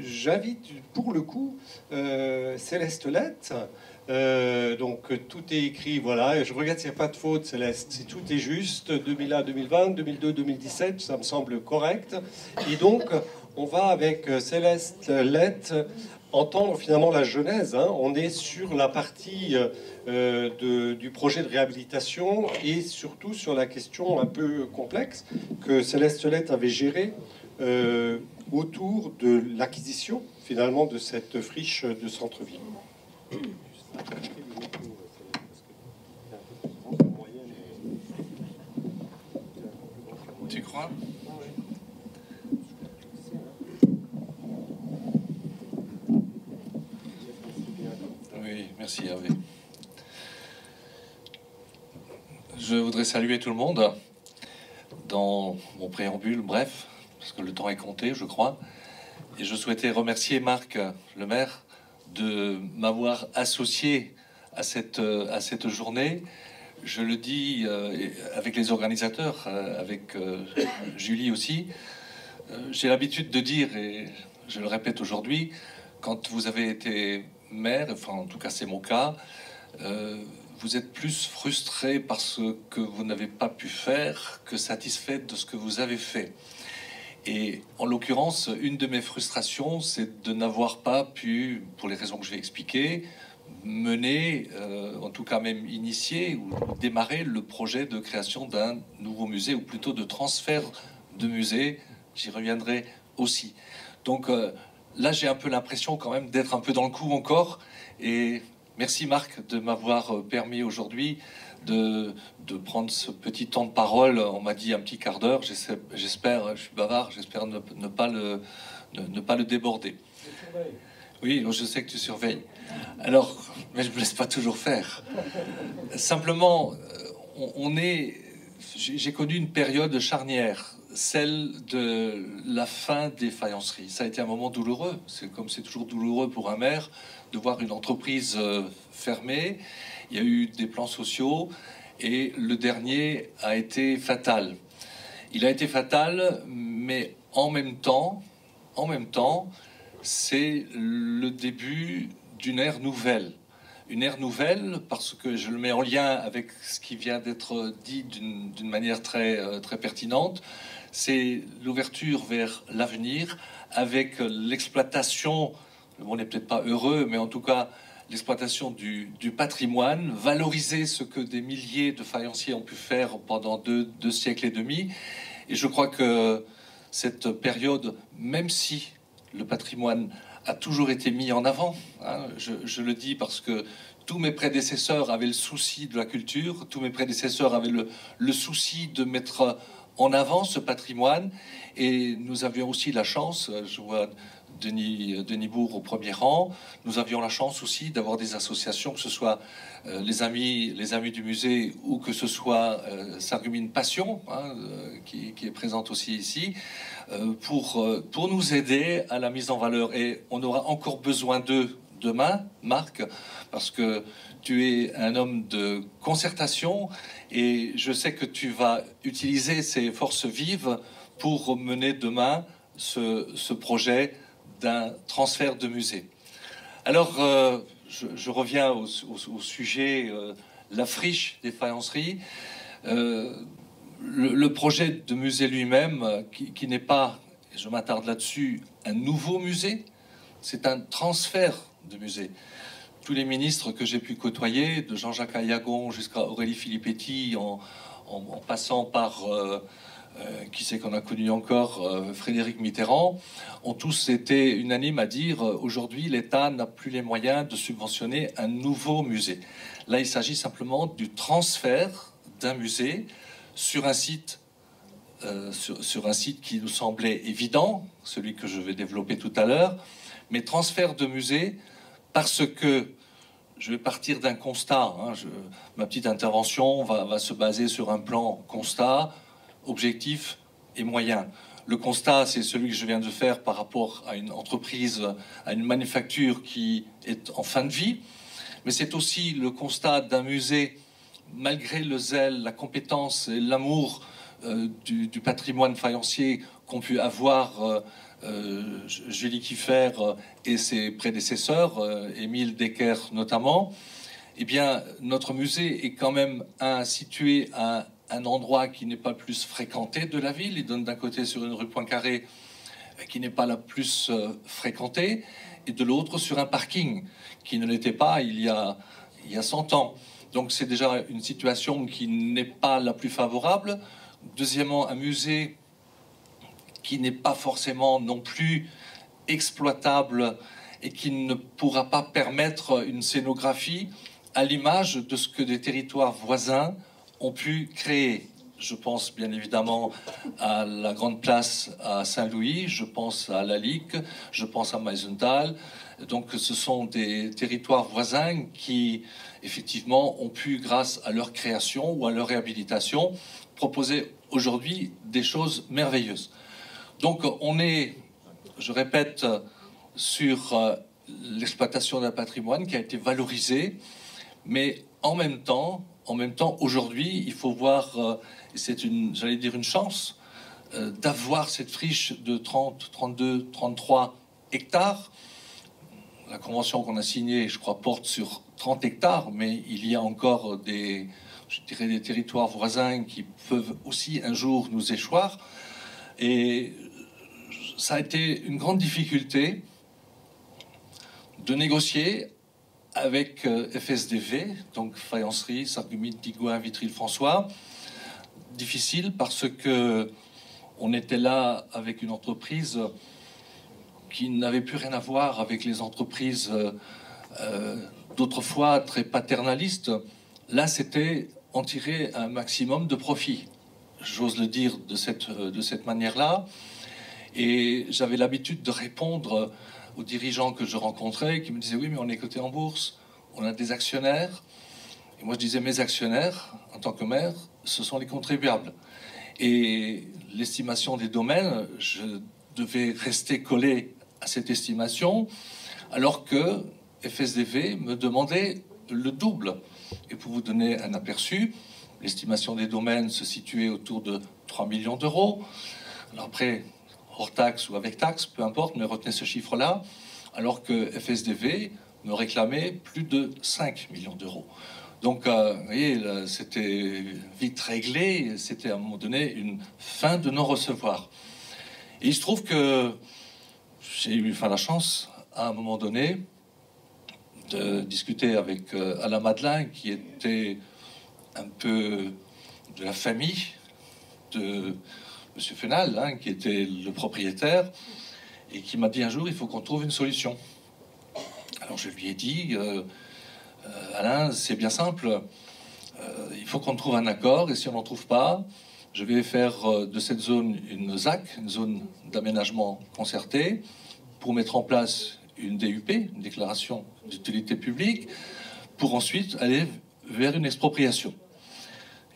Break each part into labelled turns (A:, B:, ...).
A: j'invite pour le coup Céleste Lett. Donc tout est écrit, voilà, et je regarde s'il n'y a pas de faute, Céleste, tout est juste, 2001, 2020, 2002, 2017, ça me semble correct. Et donc, on va avec Céleste Lett entendre finalement la genèse. Hein. On est sur la partie du projet de réhabilitation et surtout sur la question un peu complexe que Céleste Lett avait gérée autour de l'acquisition finalement de cette friche de centre-ville.
B: Tu crois? Oui, merci Hervé. Je voudrais saluer tout le monde dans mon préambule, bref, parce que le temps est compté, je crois. Et je souhaitais remercier Marc, le maire, de m'avoir associé à cette journée. Je le dis avec les organisateurs, avec Julie aussi. J'ai l'habitude de dire, et je le répète aujourd'hui, quand vous avez été maire, enfin en tout cas c'est mon cas, vous êtes plus frustré par ce que vous n'avez pas pu faire que satisfait de ce que vous avez fait. Et en l'occurrence, une de mes frustrations, c'est de n'avoir pas pu, pour les raisons que je vais expliquer, mener, en tout cas même initier ou démarrer le projet de création d'un nouveau musée, ou plutôt de transfert de musée. J'y reviendrai aussi. Donc là, j'ai un peu l'impression quand même d'être un peu dans le coup encore. Et merci Marc de m'avoir permis aujourd'hui de prendre ce petit temps de parole. On m'a dit un petit quart d'heure. J'espère, je suis bavard, j'espère ne pas le déborder. Oui, je sais que tu surveilles. Alors, mais je ne me laisse pas toujours faire. Simplement, j'ai connu une période charnière, celle de la fin des faïenceries. Ça a été un moment douloureux. C'est comme c'est toujours douloureux pour un maire de voir une entreprise fermée. Il y a eu des plans sociaux et le dernier a été fatal. Il a été fatal, mais en même temps, c'est le début d'une ère nouvelle. Une ère nouvelle parce que je le mets en lien avec ce qui vient d'être dit d'une manière très, très pertinente. C'est l'ouverture vers l'avenir avec l'exploitation, le mot n'est peut-être pas heureux, mais en tout cas l'exploitation du patrimoine, valoriser ce que des milliers de faïenciers ont pu faire pendant deux siècles et demi. Et je crois que cette période, même si le patrimoine a toujours été mis en avant, hein, je le dis parce que tous mes prédécesseurs avaient le souci de la culture, tous mes prédécesseurs avaient le souci de mettre en avant ce patrimoine, et nous avions aussi la chance, je vois Denis Bourg au premier rang, nous avions la chance aussi d'avoir des associations, que ce soit les amis du musée ou que ce soit Sargumine Passion, hein, qui est présente aussi ici, pour nous aider à la mise en valeur. Et on aura encore besoin d'eux demain, Marc, parce que tu es un homme de concertation et je sais que tu vas utiliser ces forces vives pour mener demain ce projet d'un transfert de musée. Alors, je reviens au sujet, la friche des faïenceries. Le projet de musée lui-même, qui n'est pas, et je m'attarde là-dessus, un nouveau musée, c'est un transfert de musée. Tous les ministres que j'ai pu côtoyer, de Jean-Jacques Ayagon jusqu'à Aurélie Filippetti, en passant par... qui c'est qu'on a connu encore, Frédéric Mitterrand, ont tous été unanimes à dire aujourd'hui l'État n'a plus les moyens de subventionner un nouveau musée. Là, il s'agit simplement du transfert d'un musée sur un site, sur un site qui nous semblait évident, celui que je vais développer tout à l'heure, mais transfert de musée parce que je vais partir d'un constat. Hein, ma petite intervention va se baser sur un plan constat, objectif et moyen. Le constat, c'est celui que je viens de faire par rapport à une entreprise, à une manufacture qui est en fin de vie, mais c'est aussi le constat d'un musée, malgré le zèle, la compétence et l'amour du patrimoine faïencier qu'ont pu avoir Julie Kiefer et ses prédécesseurs, Émile Decker notamment, eh bien, notre musée est quand même situé à un endroit qui n'est pas le plus fréquenté de la ville. Il donne d'un côté sur une rue Poincaré qui n'est pas la plus fréquentée, et de l'autre sur un parking qui ne l'était pas il y a 100 ans. Donc c'est déjà une situation qui n'est pas la plus favorable. Deuxièmement, un musée qui n'est pas forcément non plus exploitable et qui ne pourra pas permettre une scénographie à l'image de ce que des territoires voisins ont pu créer. Je pense bien évidemment à la Grande Place à Saint-Louis, je pense à La Ligue, je pense à Meisenthal. Donc ce sont des territoires voisins qui, effectivement, ont pu, grâce à leur création ou à leur réhabilitation, proposer aujourd'hui des choses merveilleuses. Donc on est, je répète, sur l'exploitation d'un patrimoine qui a été valorisé, mais en même temps, aujourd'hui, il faut voir, et c'est j'allais dire une chance, d'avoir cette friche de 30, 32, 33 hectares. La convention qu'on a signée, je crois, porte sur 30 hectares, mais il y a encore des territoires voisins qui peuvent aussi un jour nous échoir. Et ça a été une grande difficulté de négocier avec FSDV, donc Faïencerie, Sarreguemines, Digoin, Vitry-le-François. Difficile parce que on était là avec une entreprise qui n'avait plus rien à voir avec les entreprises d'autrefois très paternalistes. Là, c'était en tirer un maximum de profit. J'ose le dire de cette manière-là. Et j'avais l'habitude de répondre aux dirigeants que je rencontrais, qui me disaient « Oui, mais on est coté en bourse, on a des actionnaires. » Et moi, je disais « Mes actionnaires, en tant que maire, ce sont les contribuables. » Et l'estimation des domaines, je devais rester collé à cette estimation, alors que FSDV me demandait le double. Et pour vous donner un aperçu, l'estimation des domaines se situait autour de 3 millions d'euros. Alors après, hors taxe ou avec taxe, peu importe, mais retenez ce chiffre-là, alors que FSDV me réclamait plus de 5 millions d'euros. Donc, vous voyez, c'était vite réglé, c'était à un moment donné une fin de non-recevoir. Et il se trouve que j'ai eu la chance, à un moment donné, de discuter avec Alain Madelin, qui était un peu de la famille de M. Fenal, hein, qui était le propriétaire, et qui m'a dit un jour, il faut qu'on trouve une solution. Alors je lui ai dit, Alain, c'est bien simple, il faut qu'on trouve un accord, et si on n'en trouve pas, je vais faire de cette zone une ZAC, une zone d'aménagement concerté, pour mettre en place une DUP, une déclaration d'utilité publique, pour ensuite aller vers une expropriation.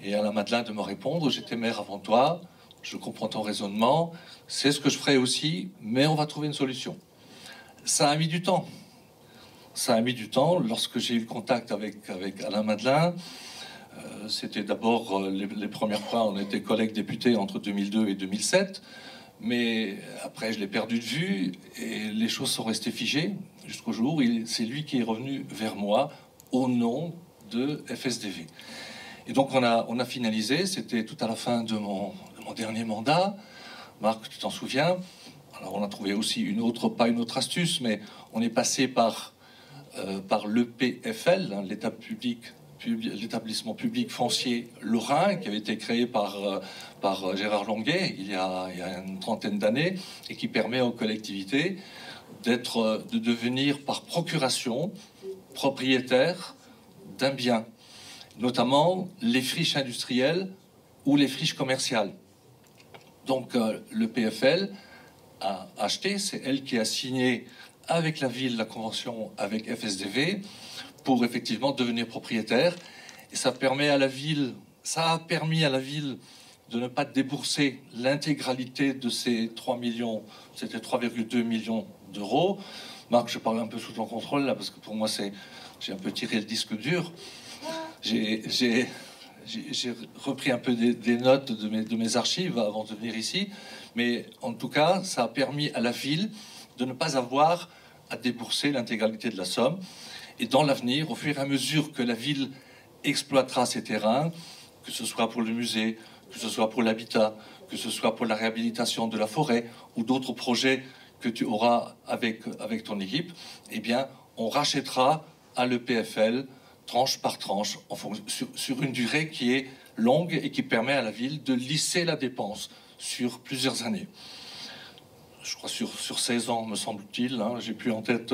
B: Et Alain Madelin de me répondre, j'étais maire avant toi, je comprends ton raisonnement, c'est ce que je ferai aussi, mais on va trouver une solution. Ça a mis du temps. Ça a mis du temps. Lorsque j'ai eu le contact avec Alain Madelin, c'était d'abord les premières fois, on était collègues députés entre 2002 et 2007, mais après je l'ai perdu de vue et les choses sont restées figées jusqu'au jour où c'est lui qui est revenu vers moi au nom de FSDV. Et donc on a finalisé, c'était tout à la fin de mon dernier mandat. Marc, tu t'en souviens? Alors on a trouvé aussi pas une autre astuce, mais on est passé par l'EPFL, hein, l'établissement public foncier lorrain, qui avait été créé par Gérard Longuet il y a une trentaine d'années, et qui permet aux collectivités de devenir par procuration propriétaires d'un bien, notamment les friches industrielles ou les friches commerciales. Donc le PFL a acheté, c'est elle qui a signé avec la ville la convention avec FSDV pour effectivement devenir propriétaire. Et ça a permis à la ville de ne pas débourser l'intégralité de ces 3 millions, c'était 3,2 millions d'euros. Marc, je parle un peu sous ton contrôle là, parce que pour moi j'ai un peu tiré le disque dur. j'ai repris un peu des notes de mes archives avant de venir ici, mais en tout cas, ça a permis à la ville de ne pas avoir à débourser l'intégralité de la somme. Et dans l'avenir, au fur et à mesure que la ville exploitera ces terrains, que ce soit pour le musée, que ce soit pour l'habitat, que ce soit pour la réhabilitation de la forêt ou d'autres projets que tu auras avec ton équipe, eh bien, on rachètera à l'EPFL tranche par tranche sur une durée qui est longue et qui permet à la ville de lisser la dépense sur plusieurs années. Je crois sur 16 ans, me semble-t-il. Hein, j'ai plus en tête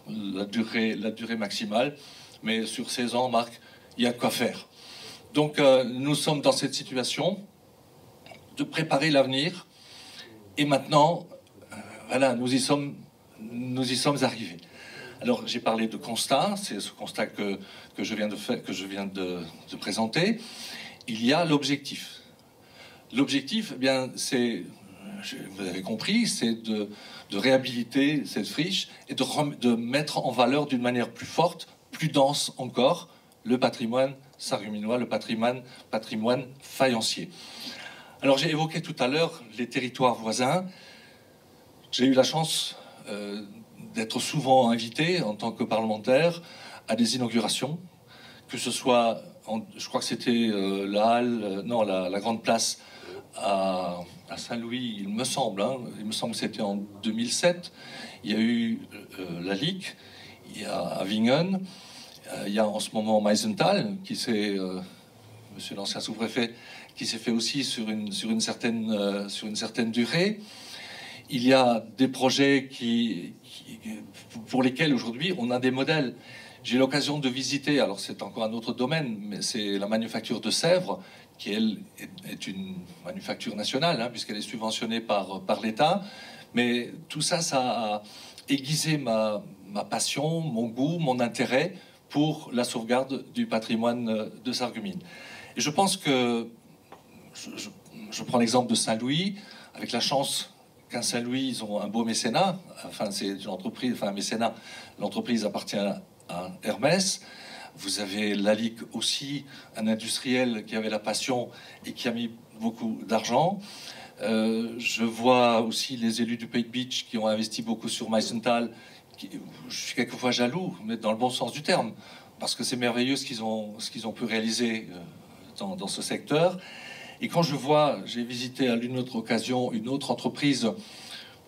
B: la durée maximale, mais sur 16 ans, Marc, il y a de quoi faire. Donc, nous sommes dans cette situation de préparer l'avenir, et maintenant, voilà, nous y sommes arrivés. Alors, j'ai parlé de constat, c'est ce constat que je viens de présenter. Il y a l'objectif. L'objectif, eh bien, c'est, vous avez compris, c'est de réhabiliter cette friche et de mettre en valeur d'une manière plus forte, plus dense encore, le patrimoine sarruminois, le patrimoine faïencier. Alors, j'ai évoqué tout à l'heure les territoires voisins. J'ai eu la chance d'être souvent invité en tant que parlementaire à des inaugurations, que ce soit, je crois que c'était la Grande Place à Saint-Louis, il me semble. Hein, il me semble que c'était en 2007. Il y a eu la Ligue, il y a Avignon, il y a en ce moment Meisenthal, qui s'est, monsieur l'ancien sous-préfet, qui s'est fait aussi sur une certaine durée. Il y a des projets pour lesquels aujourd'hui on a des modèles. J'ai l'occasion de visiter, alors c'est encore un autre domaine, mais c'est la manufacture de Sèvres, qui elle est une manufacture nationale, hein, puisqu'elle est subventionnée par l'État. Mais tout ça, ça a aiguisé ma passion, mon goût, mon intérêt pour la sauvegarde du patrimoine de Sarreguemines. Et je pense que, je prends l'exemple de Saint-Louis, avec la chance qu'à Saint-Louis, ils ont un beau mécénat. Enfin, c'est une entreprise, enfin un mécénat. L'entreprise appartient à Hermès. Vous avez Lalique aussi, un industriel qui avait la passion et qui a mis beaucoup d'argent. Je vois aussi les élus du Pays de Beach qui ont investi beaucoup sur Meisenthal. Je suis quelquefois jaloux, mais dans le bon sens du terme, parce que c'est merveilleux ce qu'ils ont pu réaliser dans ce secteur. Et quand je vois, j'ai visité à l'une autre occasion une autre entreprise,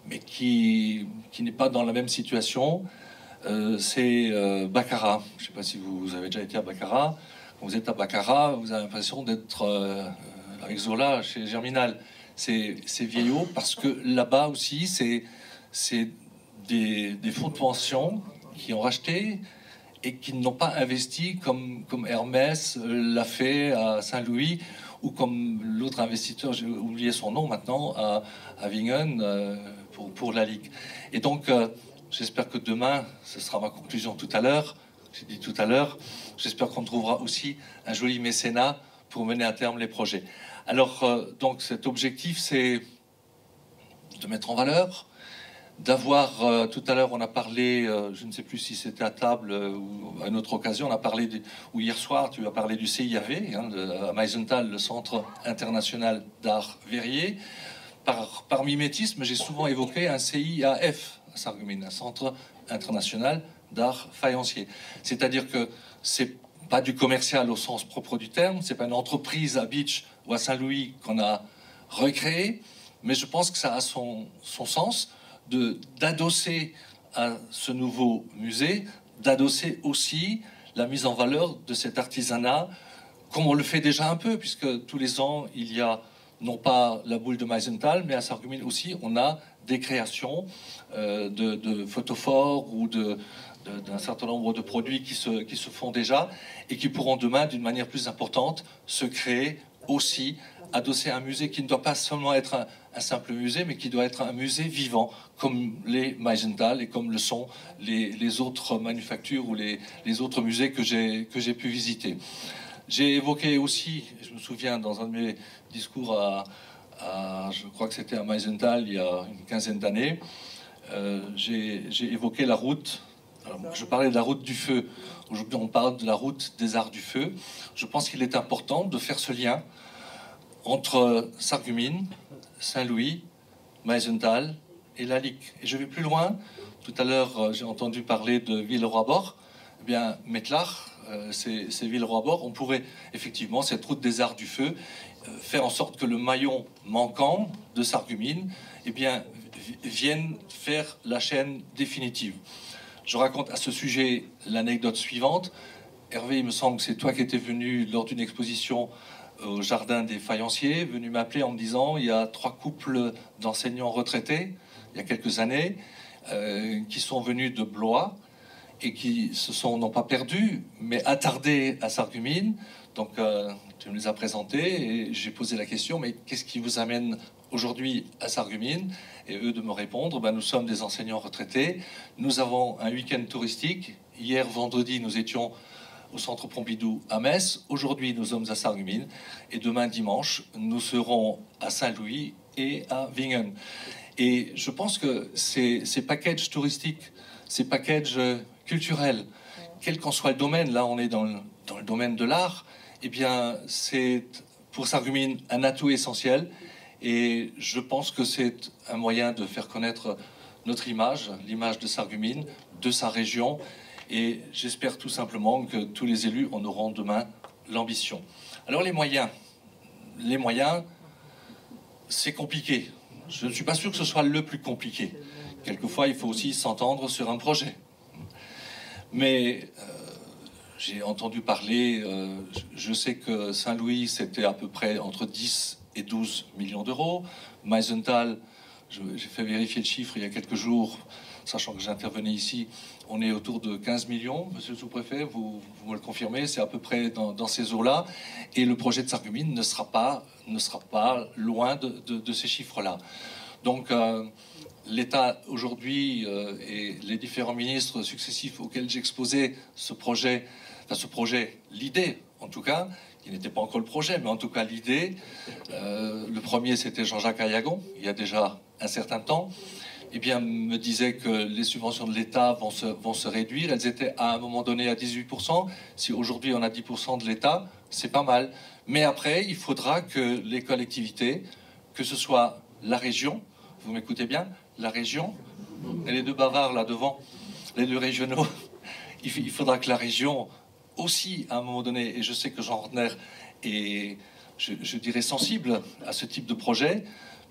B: mais qui n'est pas dans la même situation, c'est Baccarat. Je ne sais pas si vous avez déjà été à Baccarat. Quand vous êtes à Baccarat, vous avez l'impression d'être avec Zola chez Germinal. C'est vieillot parce que là-bas aussi, c'est des fonds de pension qui ont racheté et qui n'ont pas investi comme Hermès l'a fait à Saint-Louis, ou comme l'autre investisseur, j'ai oublié son nom maintenant, à Avignon, pour la Ligue. Et donc, j'espère que demain, ce sera ma conclusion tout à l'heure, j'ai dit tout à l'heure, j'espère qu'on trouvera aussi un joli mécénat pour mener à terme les projets. Alors, donc, cet objectif, c'est de mettre en valeur, d'avoir, tout à l'heure, on a parlé, je ne sais plus si c'était à table ou à une autre occasion, on a parlé, ou hier soir, tu as parlé du CIAV, hein, à Meisenthal, le Centre international d'art verrier. Par mimétisme, j'ai souvent évoqué un CIAF à Sarreguemines, un Centre international d'art faïencier. C'est-à-dire que c'est pas du commercial au sens propre du terme, c'est pas une entreprise à Beach ou à Saint-Louis qu'on a recréée, mais je pense que ça a son sens d'adosser à ce nouveau musée, d'adosser aussi la mise en valeur de cet artisanat, comme on le fait déjà un peu, puisque tous les ans, il y a non pas la boule de Meisenthal, mais à Sarreguemines aussi, on a des créations de photophores ou d'un certain nombre de produits qui se font déjà et qui pourront demain, d'une manière plus importante, se créer aussi, adossé à un musée qui ne doit pas seulement être un simple musée, mais qui doit être un musée vivant, comme les Meisenthal et comme le sont les autres manufactures ou les autres musées que j'ai pu visiter. J'ai évoqué aussi, je me souviens dans un de mes discours je crois que c'était à Meisenthal il y a une quinzaine d'années, j'ai évoqué la route. Alors, Je parlais de la route du feu. Aujourd'hui, on parle de la route des arts du feu. Je pense qu'il est important de faire ce lien entre Sarreguemines, Saint-Louis, Meisenthal et la Lick. Et je vais plus loin. Tout à l'heure, j'ai entendu parler de Villeroy-Bord. Eh bien, Mettelach, c'est Villeroy-Bord. On pourrait effectivement, cette route des arts du feu, faire en sorte que le maillon manquant de Sarreguemines, eh bien, vienne faire la chaîne définitive. Je raconte à ce sujet l'anecdote suivante. Hervé, il me semble que c'est toi qui étais venu lors d'une exposition au Jardin des Faïenciers, venu m'appeler en me disant il y a 3 couples d'enseignants retraités, il y a quelques années, qui sont venus de Blois et qui se sont non pas perdus, mais attardés à Sarreguemines. Donc tu me les as présentés et j'ai posé la question, mais qu'est-ce qui vous amène aujourd'hui à Sarreguemines? Et eux de me répondre, ben, nous sommes des enseignants retraités, nous avons un week-end touristique. Hier, vendredi, nous étions au Centre Pompidou à Metz. Aujourd'hui, nous sommes à Sarreguemines. Et demain, dimanche, nous serons à Saint-Louis et à Wingen. Et je pense que ces packages touristiques, ces packages culturels, quel qu'en soit le domaine, là on est dans le domaine de l'art, eh bien c'est pour Sarreguemines un atout essentiel. Et je pense que c'est un moyen de faire connaître notre image, l'image de Sarreguemines, de sa région. Et j'espère tout simplement que tous les élus en auront demain l'ambition. Alors les moyens, c'est compliqué. Je ne suis pas sûr que ce soit le plus compliqué. Quelquefois, il faut aussi s'entendre sur un projet. Mais j'ai entendu parler, je sais que Saint-Louis, c'était à peu près entre 10 et 12 millions d'euros. Meisenthal, j'ai fait vérifier le chiffre il y a quelques jours, sachant que j'intervenais ici, on est autour de 15 millions, monsieur le sous-préfet, vous me le confirmez, c'est à peu près dans ces eaux-là. Et le projet de Sarreguemines ne sera pas loin de ces chiffres-là. Donc, l'État aujourd'hui et les différents ministres successifs auxquels j'exposais ce projet, l'idée en tout cas, qui n'était pas encore le projet, mais en tout cas l'idée. Le premier, c'était Jean-Jacques Ayagon, il y a déjà un certain temps. Eh bien, me disait que les subventions de l'État vont se réduire. Elles étaient à un moment donné à 18%. Si aujourd'hui on a 10% de l'État, c'est pas mal. Mais après, il faudra que les collectivités, que ce soit la région, vous m'écoutez bien, la région, et les deux bavards là devant, les deux régionaux, il faudra que la région aussi, à un moment donné, et je sais que Jean Rentner est, je dirais, sensible à ce type de projet.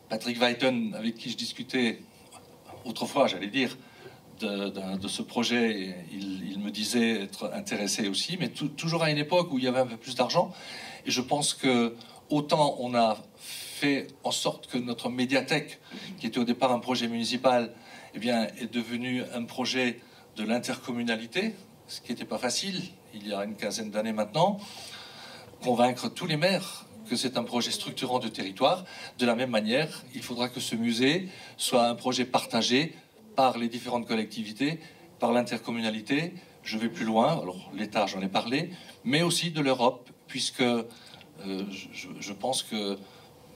B: Patrick Weiten, avec qui je discutais autrefois, j'allais dire, de ce projet, il me disait être intéressé aussi, mais toujours à une époque où il y avait un peu plus d'argent. Et je pense que autant on a fait en sorte que notre médiathèque, qui était au départ un projet municipal, eh bien, est devenu un projet de l'intercommunalité, ce qui n'était pas facile il y a une quinzaine d'années maintenant. Convaincre tous les maires que c'est un projet structurant de territoire. De la même manière, il faudra que ce musée soit un projet partagé par les différentes collectivités, par l'intercommunalité. Je vais plus loin, alors l'État, j'en ai parlé, mais aussi de l'Europe, puisque je pense que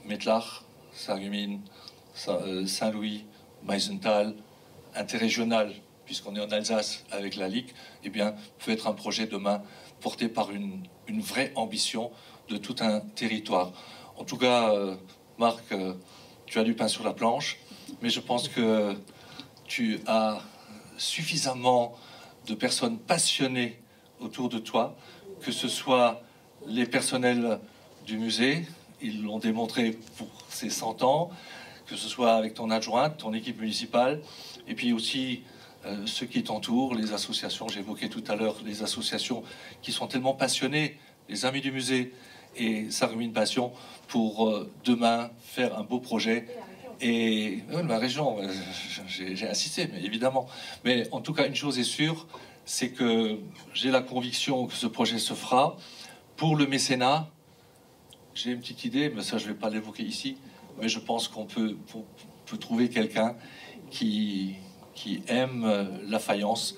B: Mettelach, Sarreguemines, Saint-Louis, Meisenthal, interrégional, puisqu'on est en Alsace avec la Lick, eh bien, peut être un projet demain porté par une vraie ambition de tout un territoire. En tout cas, Marc, tu as du pain sur la planche, mais je pense que tu as suffisamment de personnes passionnées autour de toi, que ce soit les personnels du musée, ils l'ont démontré pour ces 100 ans, que ce soit avec ton adjointe, ton équipe municipale, et puis aussi ceux qui t'entourent, les associations, j'évoquais tout à l'heure les associations qui sont tellement passionnées, les Amis du musée et Sarreguemines Passion, pour demain faire un beau projet. Et ma région, j'ai insisté, mais évidemment. Mais en tout cas, une chose est sûre, c'est que j'ai la conviction que ce projet se fera. Pour le mécénat, j'ai une petite idée, mais ça je ne vais pas l'évoquer ici, mais je pense qu'on peut trouver quelqu'un qui aime la faïence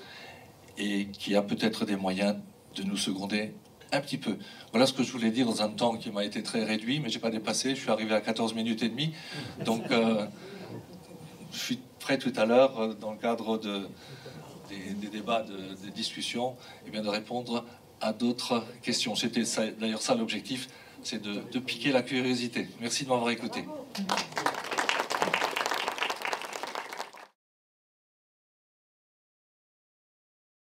B: et qui a peut-être des moyens de nous seconder un petit peu. Voilà ce que je voulais dire dans un temps qui m'a été très réduit, mais j'ai pas dépassé, je suis arrivé à 14 minutes et demie, donc je suis prêt tout à l'heure dans le cadre des débats, des discussions, et bien de répondre à d'autres questions. C'était d'ailleurs ça l'objectif, c'est de piquer la curiosité. Merci de m'avoir écouté.
C: Bravo.